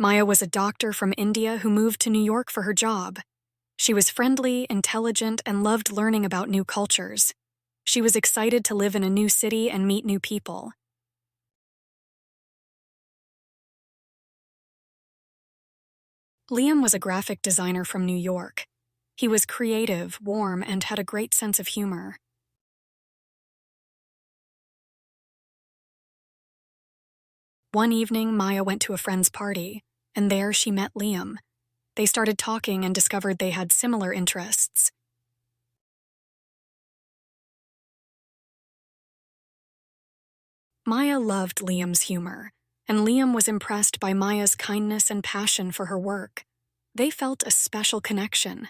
Maya was a doctor from India who moved to New York for her job. She was friendly, intelligent, and loved learning about new cultures. She was excited to live in a new city and meet new people. Liam was a graphic designer from New York. He was creative, warm, and had a great sense of humor. One evening, Maya went to a friend's party, and there she met Liam. They started talking and discovered they had similar interests. Maya loved Liam's humor, and Liam was impressed by Maya's kindness and passion for her work. They felt a special connection.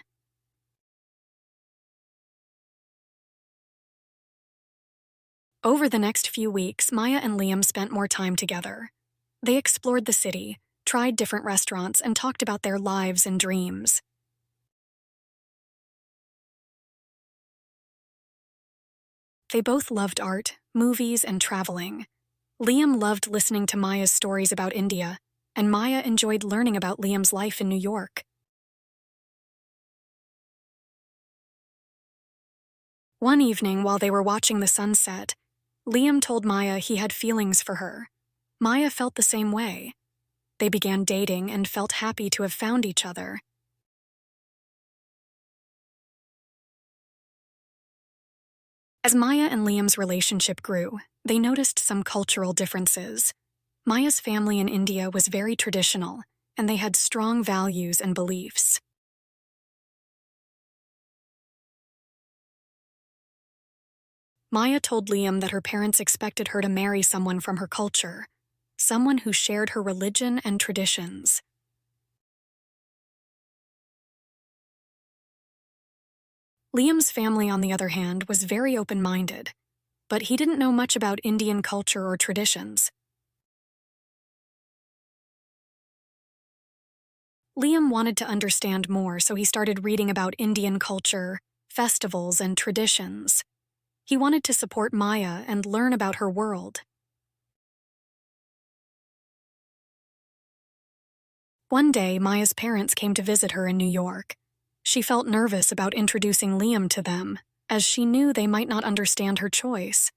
Over the next few weeks, Maya and Liam spent more time together. They explored the city, tried different restaurants, and talked about their lives and dreams. They both loved art, movies, and traveling. Liam loved listening to Maya's stories about India, and Maya enjoyed learning about Liam's life in New York. One evening, while they were watching the sunset, Liam told Maya he had feelings for her. Maya felt the same way. They began dating and felt happy to have found each other. As Maya and Liam's relationship grew, they noticed some cultural differences. Maya's family in India was very traditional, and they had strong values and beliefs. Maya told Liam that her parents expected her to marry someone from her culture, someone who shared her religion and traditions. Liam's family, on the other hand, was very open-minded, but he didn't know much about Indian culture or traditions. Liam wanted to understand more, so he started reading about Indian culture, festivals, and traditions. He wanted to support Maya and learn about her world. One day, Maya's parents came to visit her in New York. She felt nervous about introducing Liam to them, as she knew they might not understand her choice.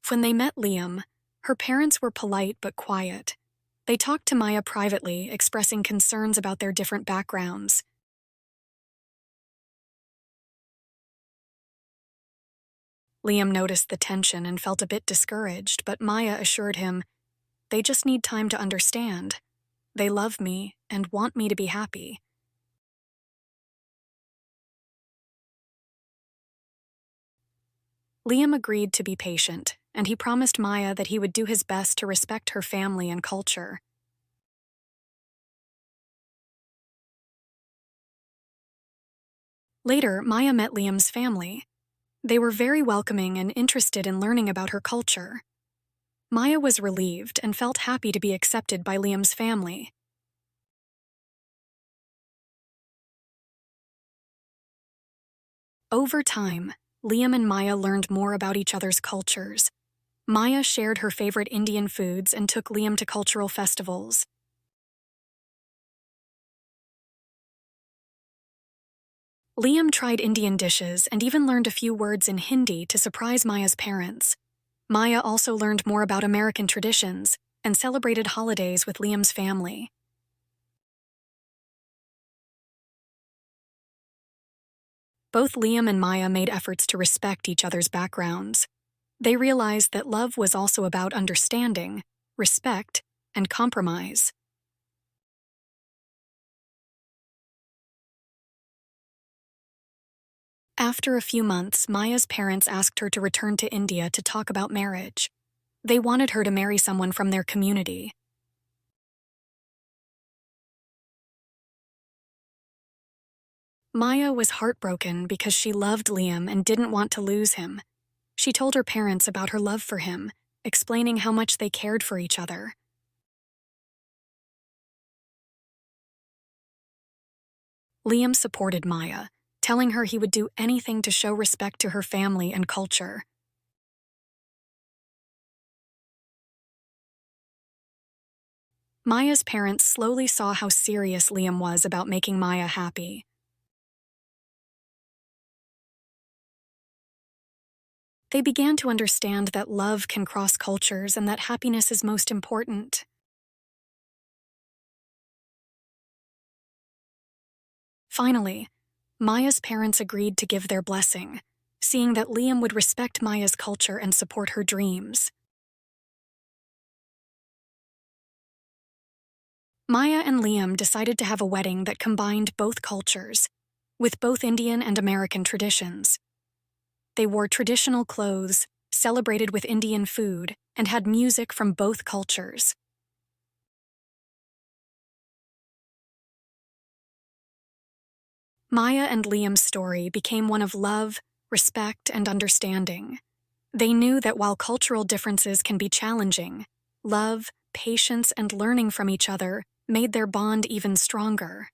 When they met Liam, her parents were polite but quiet. They talked to Maya privately, expressing concerns about their different backgrounds. Liam noticed the tension and felt a bit discouraged, but Maya assured him, "They just need time to understand. They love me and want me to be happy." Liam agreed to be patient, and he promised Maya that he would do his best to respect her family and culture. Later, Maya met Liam's family. They were very welcoming and interested in learning about her culture. Maya was relieved and felt happy to be accepted by Liam's family. Over time, Liam and Maya learned more about each other's cultures. Maya shared her favorite Indian foods and took Liam to cultural festivals. Liam tried Indian dishes and even learned a few words in Hindi to surprise Maya's parents. Maya also learned more about American traditions and celebrated holidays with Liam's family. Both Liam and Maya made efforts to respect each other's backgrounds. They realized that love was also about understanding, respect, and compromise. After a few months, Maya's parents asked her to return to India to talk about marriage. They wanted her to marry someone from their community. Maya was heartbroken because she loved Liam and didn't want to lose him. She told her parents about her love for him, explaining how much they cared for each other. Liam supported Maya, telling her he would do anything to show respect to her family and culture. Maya's parents slowly saw how serious Liam was about making Maya happy. They began to understand that love can cross cultures and that happiness is most important. Finally, Maya's parents agreed to give their blessing, seeing that Liam would respect Maya's culture and support her dreams. Maya and Liam decided to have a wedding that combined both cultures, with both Indian and American traditions. They wore traditional clothes, celebrated with Indian food, and had music from both cultures. Maya and Liam's story became one of love, respect, and understanding. They knew that while cultural differences can be challenging, love, patience, and learning from each other made their bond even stronger.